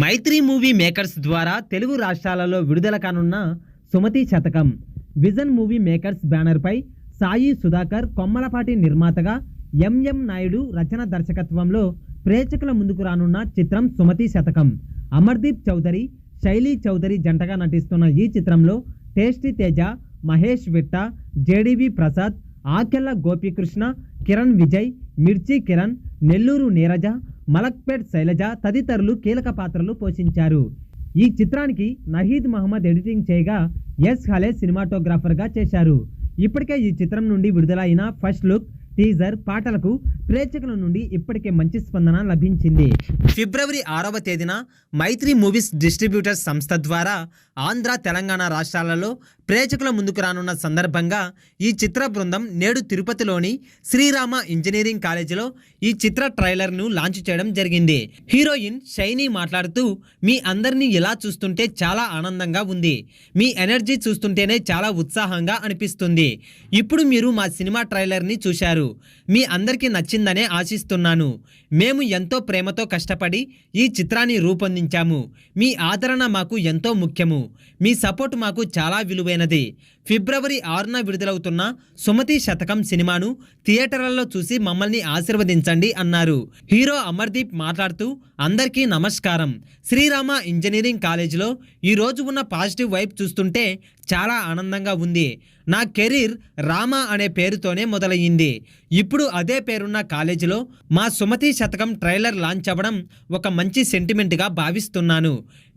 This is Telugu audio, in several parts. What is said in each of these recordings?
మైత్రి మూవీ మేకర్స్ ద్వారా తెలుగు రాష్ట్రాలలో విడుదల కానున్న సుమతి శతకం విజన్ మూవీ మేకర్స్ బ్యానర్పై సాయి సుధాకర్ కొమ్మలపాటి నిర్మాతగా ఎంఎం నాయుడు రచన దర్శకత్వంలో ప్రేక్షకుల ముందుకు రానున్న చిత్రం సుమతి శతకం. అమర్దీప్ చౌదరి, శైలీ చౌదరి జంటగా నటిస్తున్న ఈ చిత్రంలో టేస్టీ తేజ, మహేష్ విట్ట, జేడీవి ప్రసాద్, ఆకెళ్ల గోపీకృష్ణ, కిరణ్ విజయ్, మిర్చి కిరణ్, నెల్లూరు నీరజ, మలక్పేట్ శైలజ తదితరులు కీలక పాత్రలు పోషించారు. ఈ చిత్రానికి నహీద్ మహమ్మద్ ఎడిటింగ్ చేయగా ఎస్ హలే సినిమాటోగ్రాఫర్గా చేశారు. ఇప్పటికే ఈ చిత్రం నుండి విడుదలైన ఫస్ట్ లుక్, టీజర్, పాటలకు ప్రేక్షకుల నుండి ఇప్పటికే మంచి స్పందన లభించింది. ఫిబ్రవరి 6వ తేదీన మైత్రి మూవీస్ డిస్ట్రిబ్యూటర్స్ సంస్థ ద్వారా ఆంధ్ర, తెలంగాణ రాష్ట్రాలలో ప్రేక్షకుల ముందుకు రానున్న సందర్భంగా ఈ చిత్ర బృందం నేడు తిరుపతిలోని శ్రీరామ ఇంజనీరింగ్ కాలేజీలో ఈ చిత్ర ట్రైలర్ను లాంచ్ చేయడం జరిగింది. హీరోయిన్ షైనీ మాట్లాడుతూ, మీ అందరినీ ఇలా చూస్తుంటే చాలా ఆనందంగా ఉంది. మీ ఎనర్జీ చూస్తుంటేనే చాలా ఉత్సాహంగా అనిపిస్తుంది. ఇప్పుడు మీరు మా సినిమా ట్రైలర్ని చూశారు. మీ అందరికీ నచ్చిందనే ఆశిస్తున్నాను. మేము ఎంతో ప్రేమతో కష్టపడి ఈ చిత్రాన్ని రూపొందించాము. మీ ఆదరణ మాకు ఎంతో ముఖ్యము. మీ సపోర్ట్ మాకు చాలా విలువైనది. ఫిబ్రవరి 6న విడుదలవుతున్న సుమతి శతకం సినిమాను థియేటర్లలో చూసి మమ్మల్ని ఆశీర్వదించండి అన్నారు. హీరో అమర్దీప్ మాట్లాడుతూ, అందరికీ నమస్కారం. శ్రీరామ ఇంజనీరింగ్ కాలేజీలో ఈరోజు ఉన్న పాజిటివ్ వైబ్ చూస్తుంటే చాలా ఆనందంగా ఉంది. నా కెరీర్ రామ అనే పేరుతోనే మొదలయ్యింది. ఇప్పుడు అదే పేరున్న కాలేజీలో మా సుమతి శతకం ట్రైలర్ లాంచ్ అవ్వడం ఒక మంచి సెంటిమెంట్గా భావిస్తున్నాను.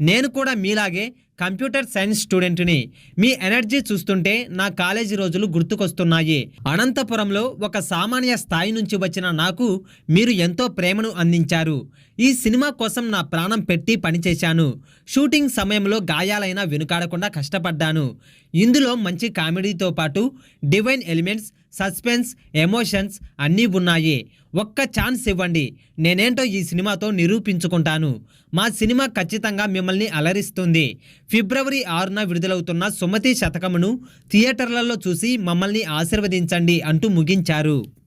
నేను కూడా మీలాగే కంప్యూటర్ సైన్స్ స్టూడెంట్ని. మీ ఎనర్జీ చూస్తుంటే నా కాలేజీ రోజులు గుర్తుకొస్తున్నాయి. అనంతపురంలో ఒక సామాన్య స్థాయి నుంచి వచ్చిన నాకు మీరు ఎంతో ప్రేమను అందించారు. ఈ సినిమా కోసం నా ప్రాణం పెట్టి పనిచేశాను. షూటింగ్ సమయంలో గాయాలైనా వెనుకాడకుండా కష్టపడ్డాను. ఇందులో మంచి కామెడీతో పాటు డివైన్ ఎలిమెంట్స్, సస్పెన్స్, ఎమోషన్స్ అన్నీ ఉన్నాయి. ఒక్క ఛాన్స్ ఇవ్వండి, నేనేంటో ఈ సినిమాతో నిరూపించుకుంటాను. మా సినిమా ఖచ్చితంగా మిమ్మల్ని అలరిస్తుంది. ఫిబ్రవరి 6న విడుదలవుతున్న సుమతి శతకమును థియేటర్లలో చూసి మమ్మల్ని ఆశీర్వదించండి అంటూ ముగించారు.